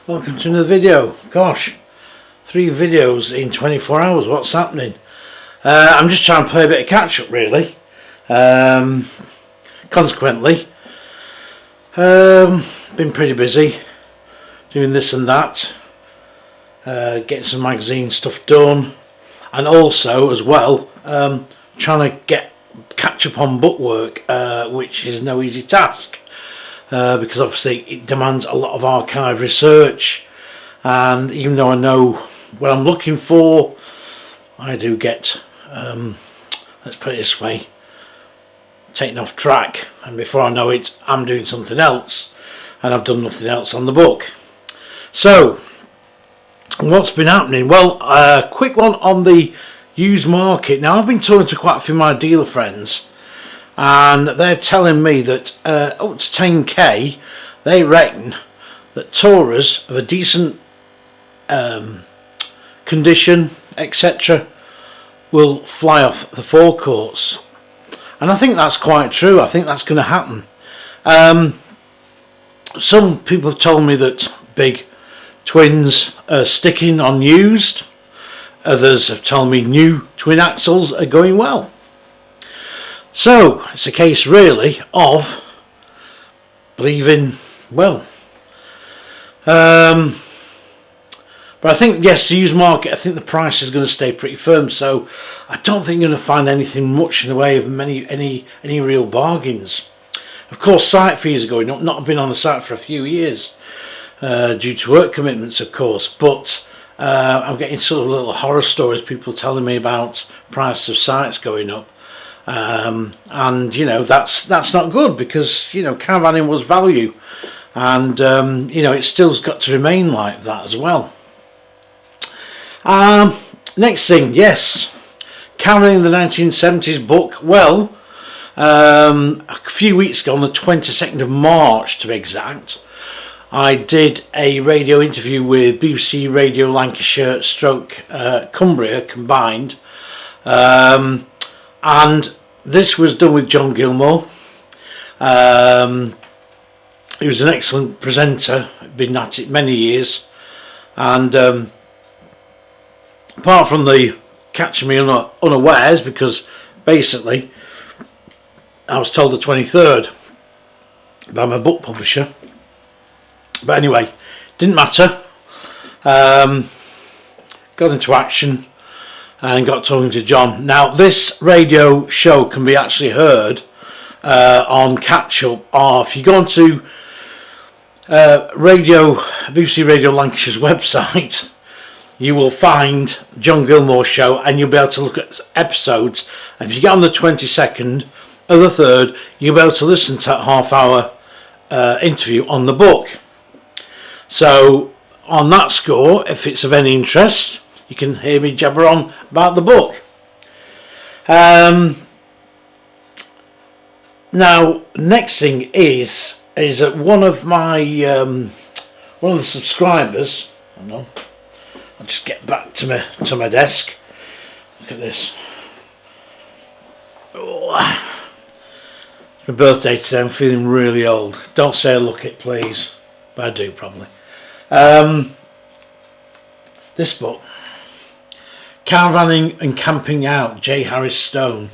Welcome to another video. Gosh, 3 videos in 24 hours. What's happening? I'm just trying to play a bit of catch up, really. Consequently, been pretty busy doing this and that, getting some magazine stuff done, and also as well trying to catch up on bookwork, which is no easy task. Because obviously it demands a lot of archive research, and even though I know what I'm looking for, I do get, let's put it this way, taken off track, and before I know it I'm doing something else, and I've done nothing else on the book. So what's been happening? Well, a quick one on the used market. Now, I've been talking to quite a few of my dealer friends, and they're telling me that up to 10k they reckon that Tourers of a decent condition, etc., will fly off the forecourts, and I think that's quite true. I think that's going to happen. Some people have told me that big twins are sticking on used. Others have told me new twin axles are going well. So it's a case really of believing, well, but I think, yes, the used market, I think the price is going to stay pretty firm, so I don't think you're going to find anything much in the way of any real bargains. Of course, site fees are going up. Not been on the site for a few years due to work commitments, of course, but I'm getting sort of little horror stories, people telling me about price of sites going up. And you know, that's not good, because you know, caravanning was value, and you know, it still's got to remain like that as well. Next thing, yes, Caravanning the 1970s book. Well, a few weeks ago, on the 22nd of March to be exact, I did a radio interview with BBC Radio Lancashire stroke Cumbria combined, and this was done with John Gilmore. He was an excellent presenter, been at it many years, and apart from the catching me unawares, because basically I was told the 23rd by my book publisher, but anyway, didn't matter. Got into action and got talking to John. Now, this radio show can be actually heard on catch up, or if you go onto BBC Radio Lancashire's website, you will find John Gilmore's show, and you'll be able to look at episodes. And if you get on the 22nd of the 3rd, you'll be able to listen to that half-hour interview on the book. So on that score, if it's of any interest, you can hear me jabber on about the book. Now, next thing is that one of my one of the subscribers, I don't know, I'll just get back to my desk. Look at this. Oh, it's my birthday today. I'm feeling really old. Don't say I look it, please, but I do probably. This book, Caravanning and Camping Out, J. Harris Stone,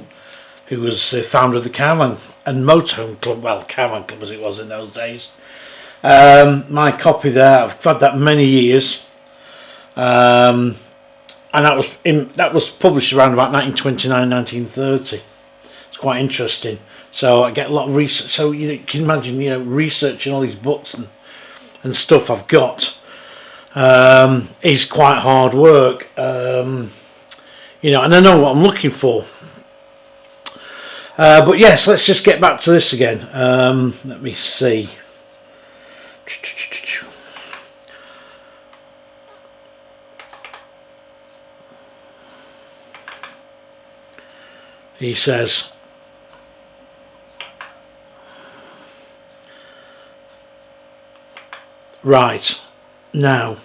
who was the founder of the Caravan and Motorhome Club, well, Caravan Club as it was in those days. My copy there, I've had that many years, and that was published around about 1929, 1930. It's quite interesting. So I get a lot of research. So you can imagine, you know, researching all these books and stuff I've got is quite hard work, you know, and I know what I'm looking for. But yes, let's just get back to this again. Let me see. He says, right, now,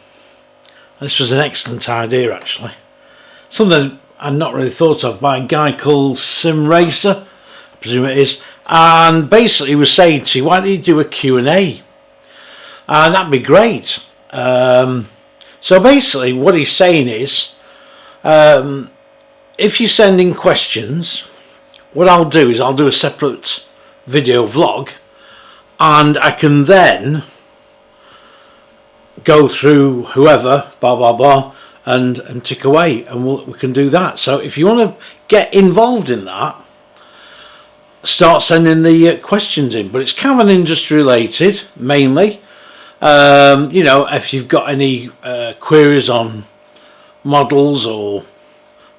this was an excellent idea actually. Something I'd not really thought of, by a guy called Sim Racer, I presume it is, and basically he was saying to you, why don't you do a Q&A? And that'd be great. So basically what he's saying is, if you send in questions, what I'll do is I'll do a separate video vlog, and I can then go through whoever, blah blah blah, and tick away, and we can do that. So if you want to get involved in that, start sending the questions in, but it's caravan industry related mainly. You know, if you've got any queries on models or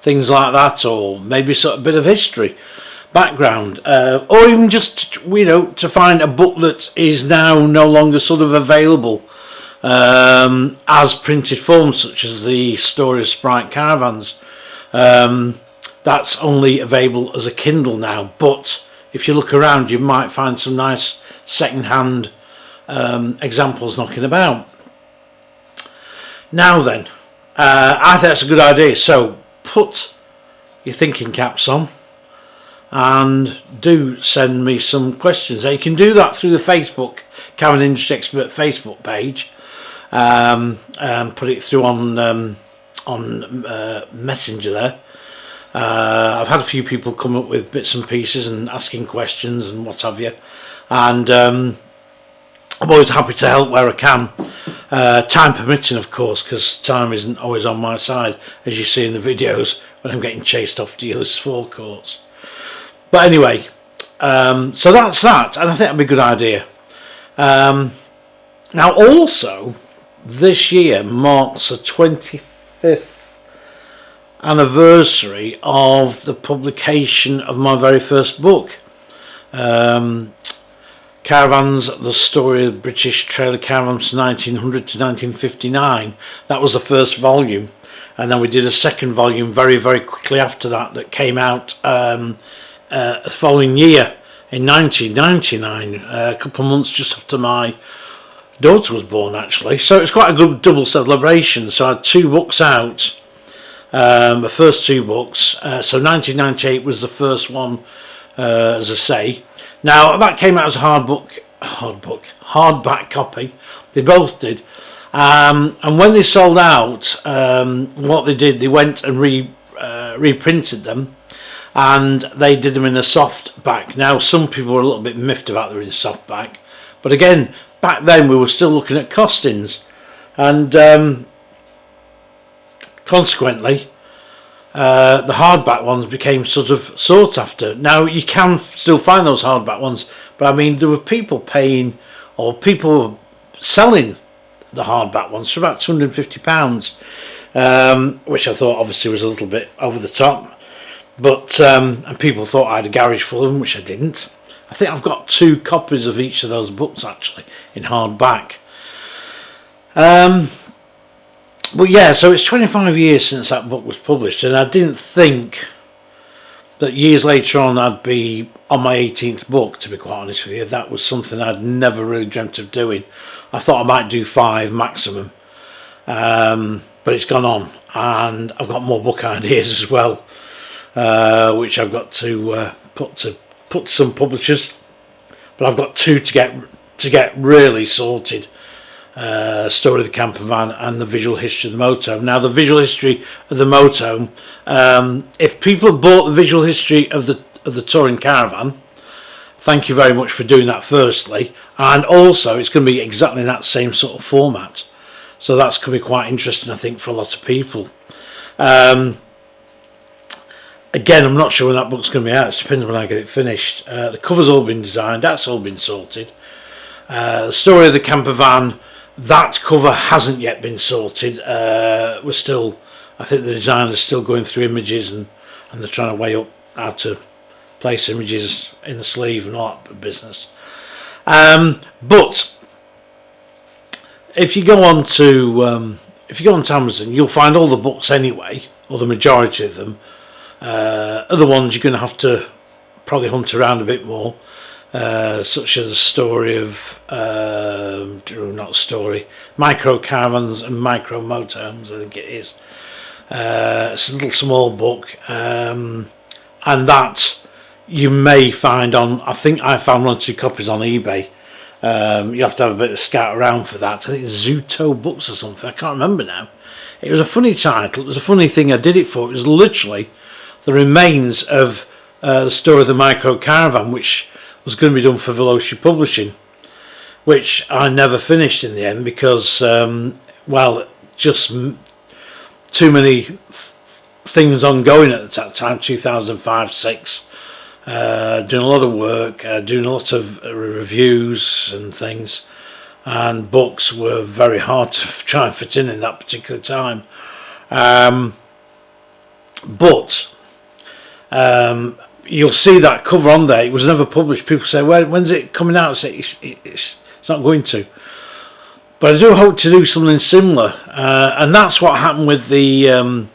things like that, or maybe sort of a bit of history, background, or even just, you know, to find a book that is now no longer sort of available as printed form, such as the Story of Sprite Caravans. That's only available as a Kindle now, but if you look around you might find some nice second-hand examples knocking about. Now then, I think that's a good idea, so put your thinking caps on and do send me some questions. Now you can do that through the Facebook Caravan Industry Expert Facebook page, and put it through on Messenger there. I've had a few people come up with bits and pieces and asking questions and what have you, and I'm always happy to help where I can, time permitting of course, because time isn't always on my side, as you see in the videos when I'm getting chased off dealers' forecourts. But anyway, so that's that, and I think that'd be a good idea. Now also, this year marks the 25th anniversary of the publication of my very first book, Caravans, the Story of the British Trailer Caravans from 1900 to 1959. That was the first volume, and then we did a second volume very quickly after that, that came out the following year in 1999, a couple of months just after my daughter was born actually. So it's quite a good double celebration. So I had two books out, the first two books. So 1998 was the first one, as I say. Now that came out as a hardback copy. They both did, and when they sold out, what they did, they went and reprinted them, and they did them in a soft back. Now some people were a little bit miffed about them in soft back, but again, back then we were still looking at costings, and consequently the hardback ones became sort of sought after. Now you can still find those hardback ones, but I mean there were people paying, or people were selling the hardback ones for about £250, which I thought obviously was a little bit over the top, but and people thought I had a garage full of them, which I didn't. I think I've got 2 copies of each of those books actually in hardback. But yeah, so it's 25 years since that book was published, and I didn't think that years later on I'd be on my 18th book, to be quite honest with you. That was something I'd never really dreamt of doing. I thought I might do 5 maximum, but it's gone on, and I've got more book ideas as well, which I've got to put to some publishers, but I've got 2 to get really sorted. Story of the Campervan and the visual history of the motorhome. Now the visual history of the motorhome, if people have bought the visual history of the touring caravan, thank you very much for doing that firstly, and also it's going to be exactly in that same sort of format, so that's going to be quite interesting I think for a lot of people. Again, I'm not sure when that book's going to be out. It depends when I get it finished. The cover's all been designed, that's all been sorted. The Story of the Campervan, that cover hasn't yet been sorted. We're still, I think the designer's still going through images, and they're trying to weigh up how to place images in the sleeve and all that business. But if you go on to Amazon, you'll find all the books anyway, or the majority of them. Other ones you're going to have to probably hunt around a bit more, such as the story of micro caravans and micro motorhomes, I think it is. It's a little small book, and that you may find on, I think I found 1 or 2 copies on eBay, You have to have a bit of scout around for that. I think it's Zuto Books or something. I can't remember now. It was a funny title. It was a funny thing I did it for. It was literally the remains of the story of the Micro Caravan, which was going to be done for Veloci Publishing, which I never finished in the end because, well, just too many things ongoing at that time, 2005-6. Doing a lot of work, doing a lot of reviews and things, and books were very hard to try and fit in that particular time. But you'll see that cover on there. It was never published. People say, "Well, when's it coming out?" I say, it's not going to. But I do hope to do something similar, and that's what happened with the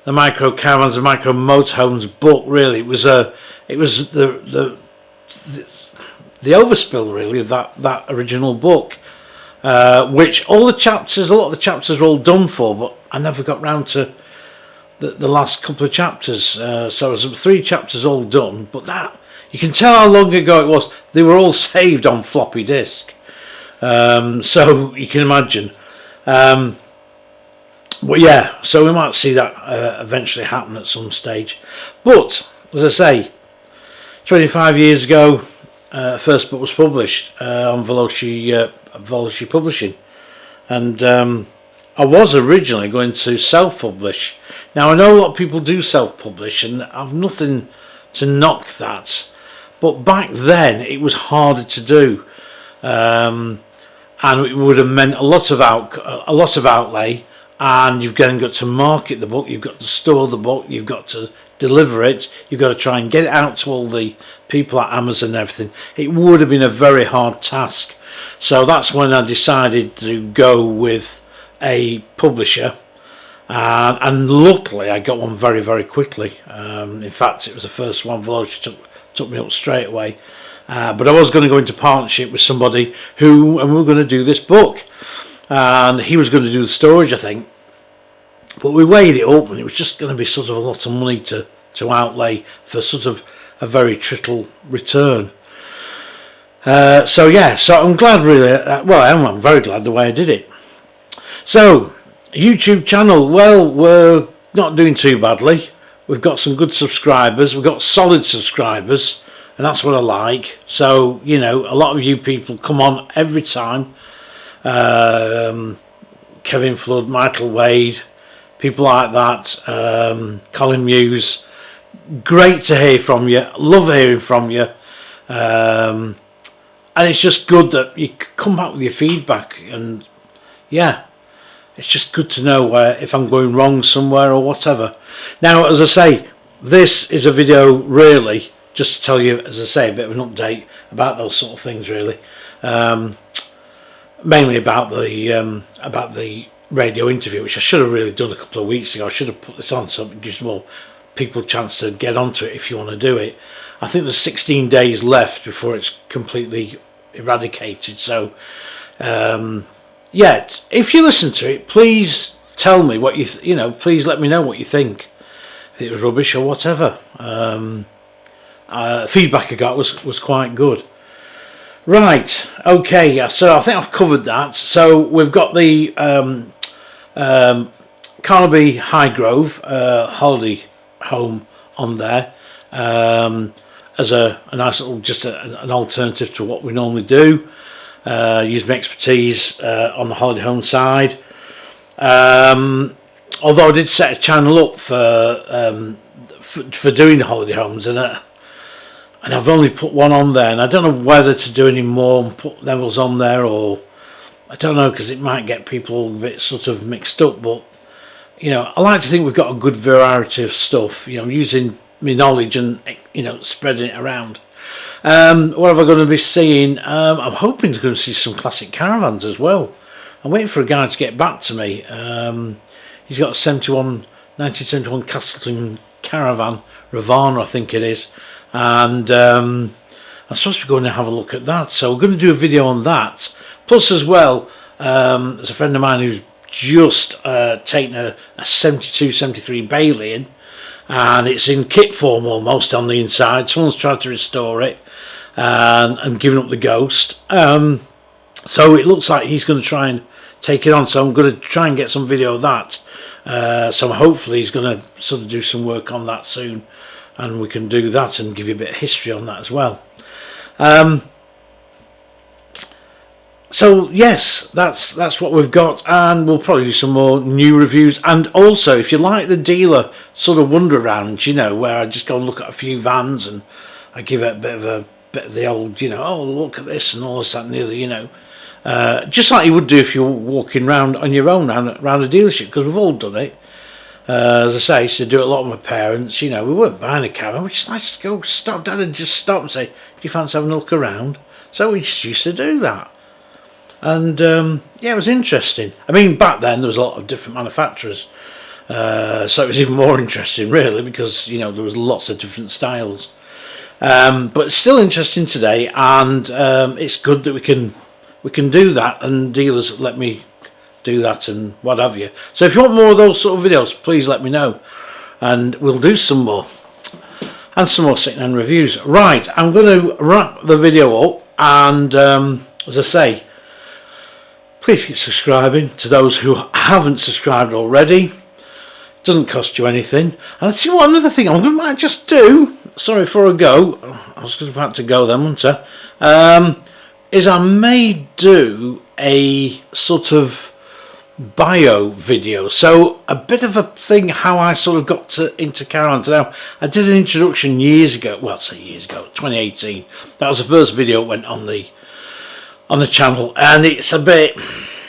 Micro Caravans and Micro Motorhomes book. Really, it was the overspill really of that original book, which a lot of the chapters were all done for, but I never got round to the last couple of chapters. So it was 3 chapters all done, but that you can tell how long ago it was. They were all saved on floppy disk, so you can imagine. But yeah, so we might see that eventually happen at some stage. But as I say, 25 years ago, first book was published on Veloci Publishing, and I was originally going to self-publish. Now I know a lot of people do self-publish, and I've nothing to knock that, but back then it was harder to do, and it would have meant a lot of outlay. And you've then got to market the book, you've got to store the book, you've got to deliver it, you've got to try and get it out to all the people at Amazon and everything. It would have been a very hard task. So that's when I decided to go with a publisher, and luckily I got one very, very quickly. In fact, it was the first one Veloci took me up straight away. But I was going to go into partnership with somebody and we were going to do this book. And he was going to do the storage, I think, but we weighed it up, and it was just going to be sort of a lot of money to outlay for sort of a very trittle return. So yeah, so I'm glad really. I'm very glad the way I did it. So YouTube channel, well, we're not doing too badly. We've got some good subscribers. We've got solid subscribers, and that's what I like. So a lot of you people come on every time. Kevin Flood, Michael Wade, people like that, Colin Muse, great to hear from you, love hearing from you, and it's just good that you come back with your feedback, and yeah, it's just good to know if I'm going wrong somewhere or whatever. Now, as I say, this is a video really just to tell you, as I say, a bit of an update about those sort of things really. Mainly about the radio interview, which I should have really done a couple of weeks ago. I should have put this on so it gives more people a chance to get onto it if you want to do it. I think there's 16 days left before it's completely eradicated. So, yeah, if you listen to it, please tell me what please let me know what you think. If it was rubbish or whatever. Feedback I got was quite good. Right, okay, yeah, so I think I've covered that. So we've got the Carnaby Highgrove holiday home on there as a nice little, just an alternative to what we normally do. Use my expertise on the holiday home side. Although I did set a channel up for doing the holiday homes, and I've only put one on there, and I don't know whether to do any more and put levels on there, or I don't know, because it might get people a bit sort of mixed up. But I like to think we've got a good variety of stuff, using my knowledge and spreading it around. What am I going to be seeing? I'm hoping to go and see some classic caravans as well. I'm waiting for a guy to get back to me. He's got a 1971 Castleton Caravan, Ravana I think it is, and I'm supposed to be going to have a look at that, so we're going to do a video on that. Plus as well, there's a friend of mine who's just taken a 72-73 Bailey in, and it's in kit form almost on the inside. Someone's tried to restore it, and giving up the Ghost. So it looks like he's going to try and take it on. So I'm going to try and get some video of that. So hopefully he's going to sort of do some work on that soon, and we can do that and give you a bit of history on that as well. So yes, that's what we've got, and we'll probably do some more new reviews. And also, if you like the dealer sort of wander around, you know, where I just go and look at a few vans and I give it a bit of the old, you know, oh, look at this and all this, that and the other, you know, just like you would do if you're walking round on your own around a dealership, because we've all done it. As I say, I used to do it a lot with my parents. You know, we weren't buying a caravan, we just like to go stop down and just stop and say, do you fancy having a look around? So we just used to do that. And yeah, it was interesting. I mean, back then there was a lot of different manufacturers, so it was even more interesting really, because, you know, there was lots of different styles. But it's still interesting today, and it's good that we can do that, and dealers let me do that and what have you. So if you want more of those sort of videos, please let me know, and we'll do some more, and some more second-hand reviews. Right, I'm going to wrap the video up, and as I say, please keep subscribing to those who haven't subscribed already. It doesn't cost you anything. And I'll tell you what, another thing I might just do, sorry, before I go, I was about to go then, wasn't I? Is I may do a sort of bio video. So a bit of a thing how I sort of got into caravans. Now, I did an introduction years ago, well, say years ago, 2018. That was the first video that went on the channel, and it's a bit,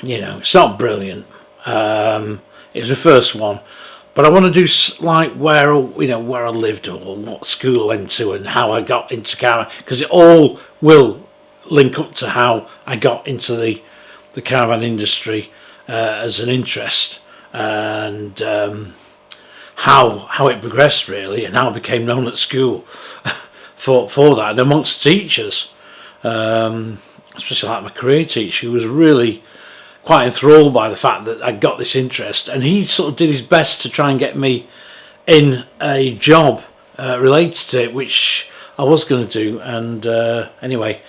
you know, it's not brilliant. It was the first one, but I want to do like where, you know, where I lived or what school I went to and how I got into caravan, because it all will link up to how I got into the caravan industry as an interest, and how it progressed really, and how I became known at school for that, and amongst teachers. Especially like my career teacher, who was really quite enthralled by the fact that I got this interest, and he sort of did his best to try and get me in a job related to it, which I was going to do. And anyway,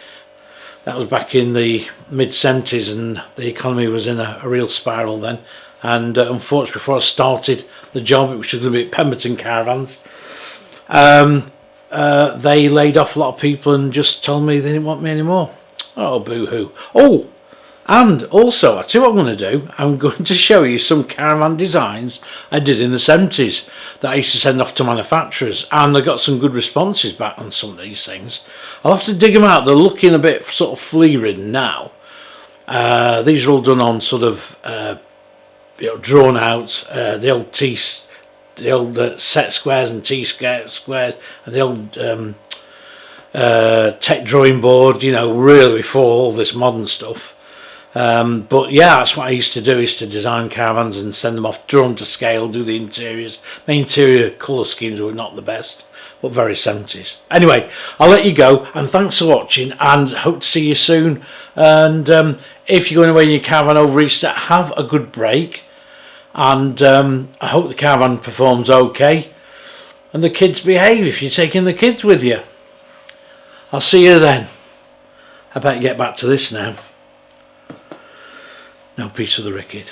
that was back in the mid-70s, and the economy was in a real spiral then. And unfortunately, before I started the job, which was going to be at Pemberton Caravans, they laid off a lot of people and just told me they didn't want me anymore. Oh, boo-hoo. Oh, and also, I tell you what I'm going to do. I'm going to show you some caravan designs I did in the 70s that I used to send off to manufacturers, and I got some good responses back on some of these things. I'll have to dig them out. They're looking a bit sort of flea-ridden now. These are all done on sort of, you know, drawn out, the old set squares and T-squares, and the old tech drawing board, you know, really before all this modern stuff. But yeah, that's what I used to do, is to design caravans and send them off, drawn to scale, do the interiors. My interior colour schemes were not the best, but very 70s. Anyway, I'll let you go, and thanks for watching, and hope to see you soon. And if you're going away in your caravan over Easter, have a good break, and I hope the caravan performs okay, and the kids behave if you're taking the kids with you. I'll see you then. I better get back to this now. No peace for the wicked.